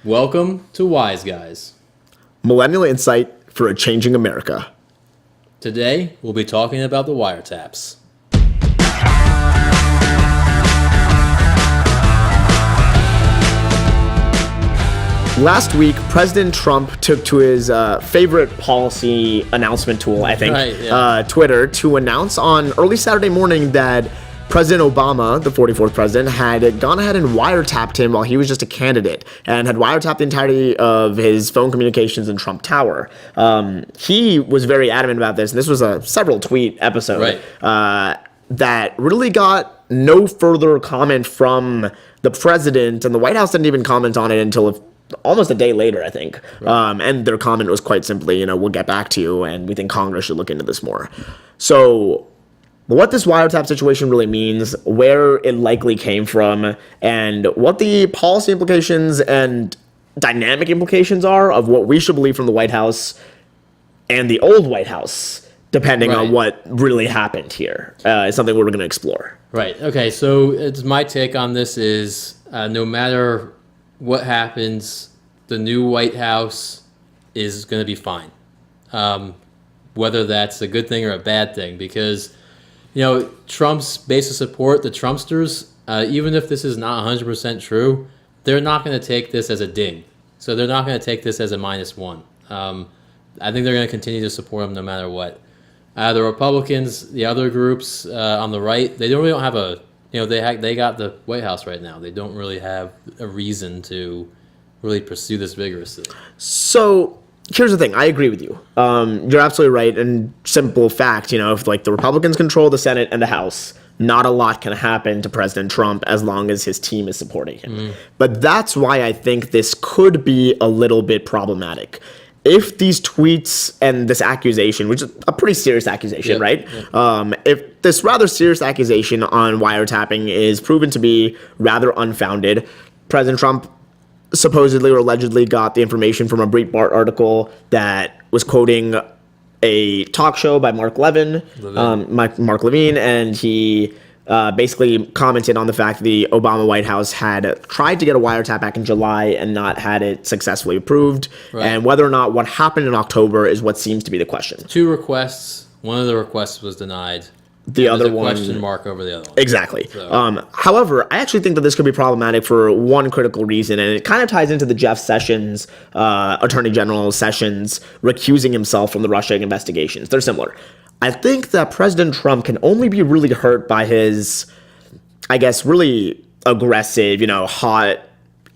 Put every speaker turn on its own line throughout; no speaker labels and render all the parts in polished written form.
Welcome to Wise Guys.
Millennial insight for a changing America.
Today, we'll be talking about the wiretaps.
Last week, President Trump took to his favorite policy announcement tool, I think, Twitter, to announce on early Saturday morning that President Obama, the 44th president, had gone ahead and wiretapped him while he was just a candidate and had wiretapped the entirety of his phone communications in Trump Tower. He was very adamant about this, and this was a several tweet episode that really got no further comment from the president, and the White House didn't even comment on it until almost a day later, I think. And their comment was quite simply, we'll get back to you, and we think Congress should look into this more. So what this wiretap situation really means, where it likely came from, and what the policy implications and dynamic implications are of what we should believe from the White House and the old White House, depending on what really happened here, is something we're going to explore.
Right. Okay, so it's my take on this is no matter what happens, the new White House is going to be fine. Whether that's a good thing or a bad thing, because Trump's base of support, the Trumpsters, even if this is not 100% true, they're not going to take this as a ding. So they're not going to take this as a -1. I think they're going to continue to support him no matter what. The Republicans, the other groups on the right, they don't have a, they got the White House right now. They don't really have a reason to really pursue this vigorously.
So here's the thing. I agree with you. You're absolutely right. And simple fact, if the Republicans control the Senate and the House, not a lot can happen to President Trump as long as his team is supporting him. But that's why I think this could be a little bit problematic. If these tweets and this accusation, which is a pretty serious accusation, right? If this rather serious accusation on wiretapping is proven to be rather unfounded, President Trump supposedly or allegedly got the information from a Breitbart article that was quoting a talk show by Mark Levin, and he basically commented on the fact that the Obama White House had tried to get a wiretap back in July and not had it successfully approved. And whether or not what happened in October is what seems to be the question.
2 requests. One of the requests was denied.
The other one,
question mark over the other one.
Exactly. So. However, I actually think that this could be problematic for one critical reason, and it kind of ties into the Jeff Sessions, Attorney General Sessions, recusing himself from the Russia investigations. They're similar. I think that President Trump can only be really hurt by his, really aggressive, hot,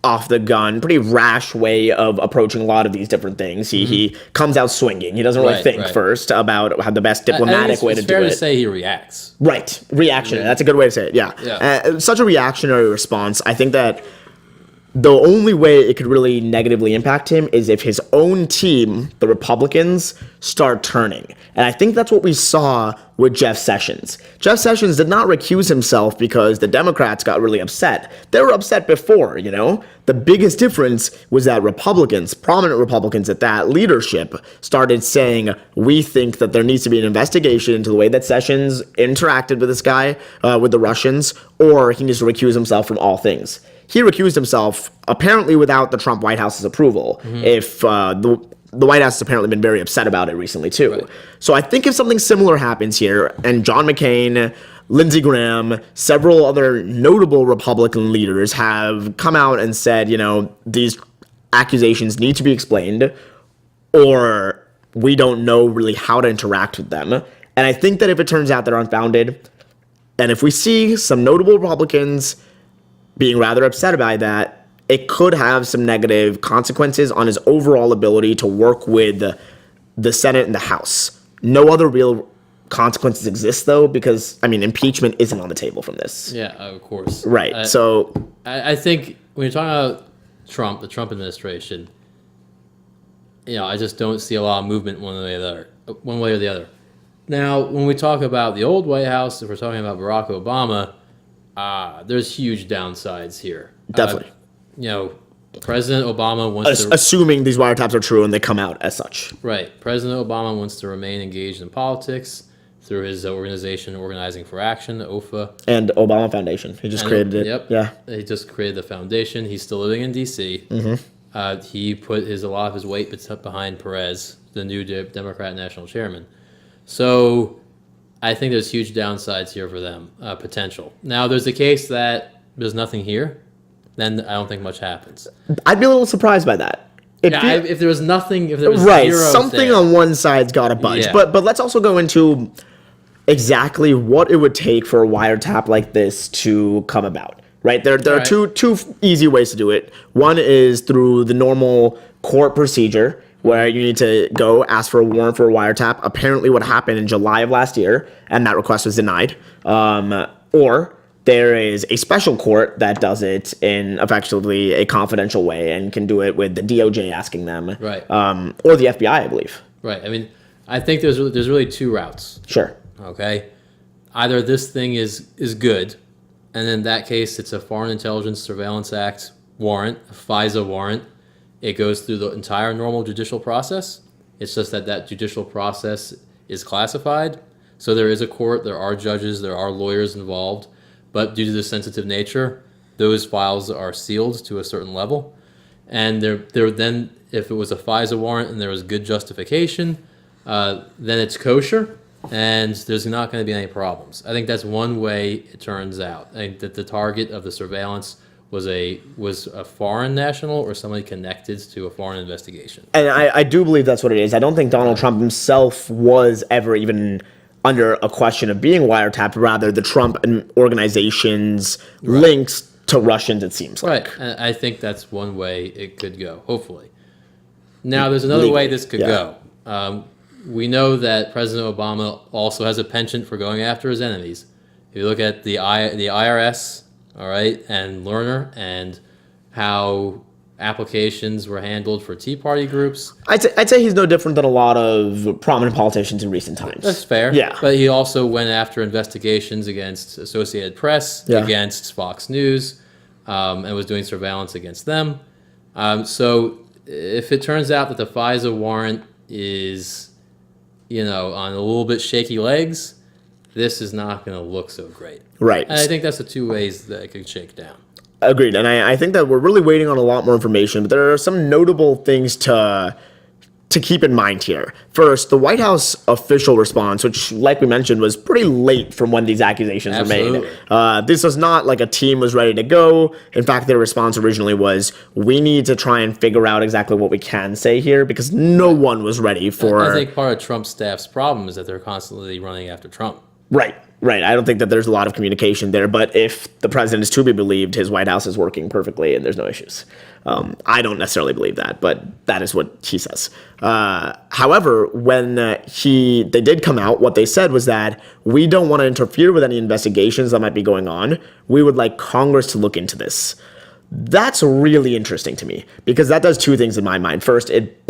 off the gun, pretty rash way of approaching a lot of these different things. He comes out swinging. He doesn't really think first about how the best diplomatic way to do it.
It's fair to say he reacts.
Right. Reactionary. That's a good way to say it. Yeah. Such a reactionary response. I think that the only way it could really negatively impact him is if his own team, the Republicans, start turning. And I think that's what we saw with Jeff Sessions. Jeff Sessions did not recuse himself because the Democrats got really upset. They were upset before, The biggest difference was that Republicans, prominent Republicans at that, leadership, started saying, we think that there needs to be an investigation into the way that Sessions interacted with this guy, with the Russians, or he needs to recuse himself from all things. He recused himself, apparently without the Trump White House's approval, if the White House has apparently been very upset about it recently, too. So I think if something similar happens here, and John McCain, Lindsey Graham, several other notable Republican leaders have come out and said, these accusations need to be explained, or we don't know really how to interact with them. And I think that if it turns out they're unfounded, and if we see some notable Republicans being rather upset about that, it could have some negative consequences on his overall ability to work with the Senate and the House. No other real consequences exist, though, because, impeachment isn't on the table from this.
Yeah, of course.
Right,
I think when you're talking about Trump, the Trump administration, I just don't see a lot of movement one way or the other. Now, when we talk about the old White House, if we're talking about Barack Obama, there's huge downsides here.
Definitely.
President Obama wants to...
Assuming these wiretaps are true and they come out as such.
Right. President Obama wants to remain engaged in politics through his organization, Organizing for Action, OFA.
And Obama Foundation. He just created it.
Yep.
Yeah.
He just created the foundation. He's still living in D.C. he put a lot of his weight behind Perez, the new Democrat national chairman. So I think there's huge downsides here for them, potential. Now, there's the case that there's nothing here, then I don't think much happens.
I'd be a little surprised by that.
If there was nothing, if there was
right,
zero
something
there.
on one side's got to budge.
Yeah.
But let's also go into exactly what it would take for a wiretap like this to come about. Right, there are two easy ways to do it. One is through the normal court procedure, where you need to go ask for a warrant for a wiretap. Apparently, what happened in July of last year, and that request was denied. Or there is a special court that does it in effectively a confidential way and can do it with the DOJ asking them,
right?
Or the FBI, I believe.
Right. I mean, I think there's really two routes.
Sure.
Okay. Either this thing is good, and in that case, it's a Foreign Intelligence Surveillance Act warrant, a FISA warrant. It goes through the entire normal judicial process. It's just that judicial process is classified. So there is a court, there are judges, there are lawyers involved. But due to the sensitive nature, those files are sealed to a certain level. And then, if it was a FISA warrant and there was good justification, then it's kosher. And there's not going to be any problems. I think that's one way it turns out. I think that the target of the surveillance was a foreign national or somebody connected to a foreign investigation.
And I do believe that's what it is. I don't think Donald Trump himself was ever even under a question of being wiretapped. Rather, the Trump organization's links to Russians, it seems like.
Right. And I think that's one way it could go, hopefully. Now, there's another way this could go. We know that President Obama also has a penchant for going after his enemies. If you look at the IRS, all right, and Lerner, and how applications were handled for Tea Party groups.
I'd say he's no different than a lot of prominent politicians in recent times.
That's fair.
Yeah.
But he also went after investigations against Associated Press, against Fox News, and was doing surveillance against them. So if it turns out that the FISA warrant is, on a little bit shaky legs, this is not going to look so great.
Right.
And I think that's the two ways that it could shake down.
Agreed. And I think that we're really waiting on a lot more information, but there are some notable things to keep in mind here. First, the White House official response, which, like we mentioned, was pretty late from when these accusations were made. This was not like a team was ready to go. In fact, their response originally was, we need to try and figure out exactly what we can say here, because no one was ready for...
I think part of Trump's staff's problem is that they're constantly running after Trump.
Right. I don't think that there's a lot of communication there, but if the president is to be believed, his White House is working perfectly and there's no issues. I don't necessarily believe that, but that is what he says. However, when they did come out, what they said was that we don't want to interfere with any investigations that might be going on. We would like Congress to look into this. That's really interesting to me, because that does two things in my mind. First, it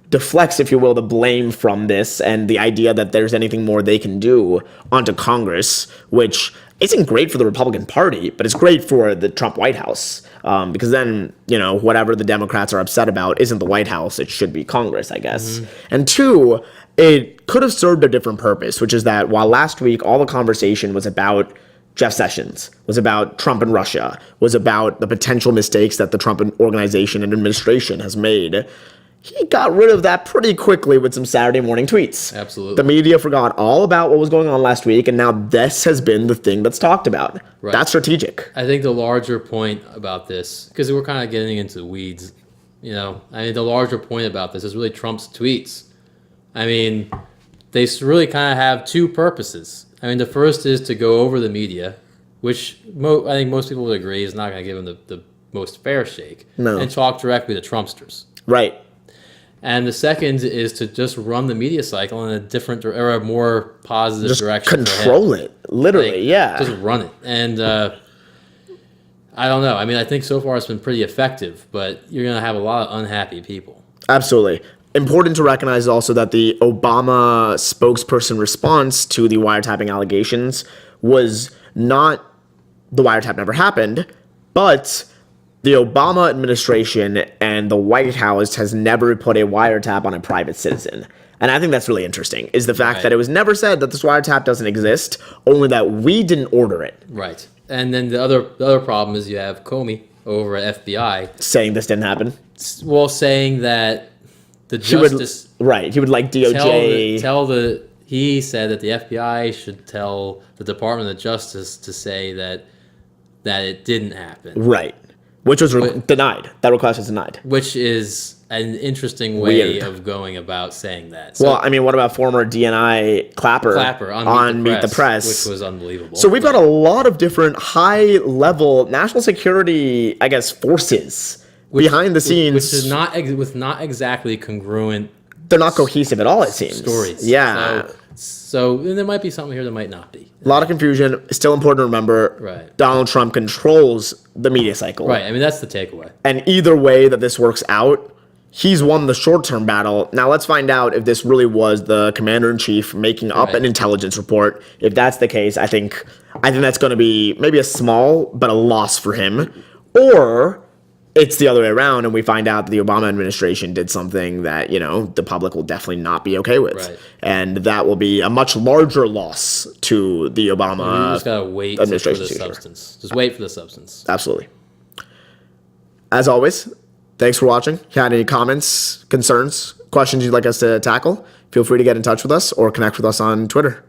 deflects, if you will, the blame from this and the idea that there's anything more they can do onto Congress, which isn't great for the Republican Party, but it's great for the Trump White House, because then, whatever the Democrats are upset about isn't the White House, it should be Congress, I guess. Mm-hmm. And two, it could have served a different purpose, which is that while last week all the conversation was about Jeff Sessions, was about Trump and Russia, was about the potential mistakes that the Trump organization and administration has made, he got rid of that pretty quickly with some Saturday morning tweets.
Absolutely.
The media forgot all about what was going on last week, and now this has been the thing that's talked about. Right. That's strategic.
I think the larger point about this, because we're kind of getting into the weeds, the larger point about this is really Trump's tweets. They really kind of have two purposes. The first is to go over the media, which I think most people would agree is not going to give him the most fair shake, and talk directly to Trumpsters.
Right.
And the second is to just run the media cycle in a different or a more positive direction.
Control it, literally,
Just run it. And I don't know. I think so far it's been pretty effective, but you're going to have a lot of unhappy people. Absolutely.
Important to recognize also that the Obama spokesperson response to the wiretapping allegations was not the wiretap never happened, but the Obama administration and the White House has never put a wiretap on a private citizen. And I think that's really interesting, is the fact that it was never said that this wiretap doesn't exist, only that we didn't order it.
Right. And then the other problem is you have Comey, over at FBI
saying this didn't happen.
Well, saying that the
He would,
justice
right. He would like DOJ.
he said that the FBI should tell the Department of Justice to say that it didn't happen.
Right. Which was denied. That request was denied.
Which is an interesting way of going about saying that.
So, well, I mean, what about former DNI Clapper on Meet the Press,
which was unbelievable.
So we've got a lot of different high-level national security, I guess, forces behind the scenes,
which is not exactly congruent.
They're not cohesive at all, it seems.
Stories.
Yeah.
So there might be something here that might not be.
A lot of confusion. Still important to remember.
Right.
Donald Trump controls the media cycle.
Right. I mean, that's the takeaway.
And either way that this works out, he's won the short-term battle. Now let's find out if this really was the commander-in-chief making up an intelligence report. If that's the case, I think that's going to be maybe a small but a loss for him. Or it's the other way around, and we find out that the Obama administration did something that, the public will definitely not be okay with.
Right.
And that will be a much larger loss to the Obama
You just got to wait for the substance. Just wait for the substance.
Absolutely. As always, thanks for watching. If you had any comments, concerns, questions you'd like us to tackle, feel free to get in touch with us or connect with us on Twitter.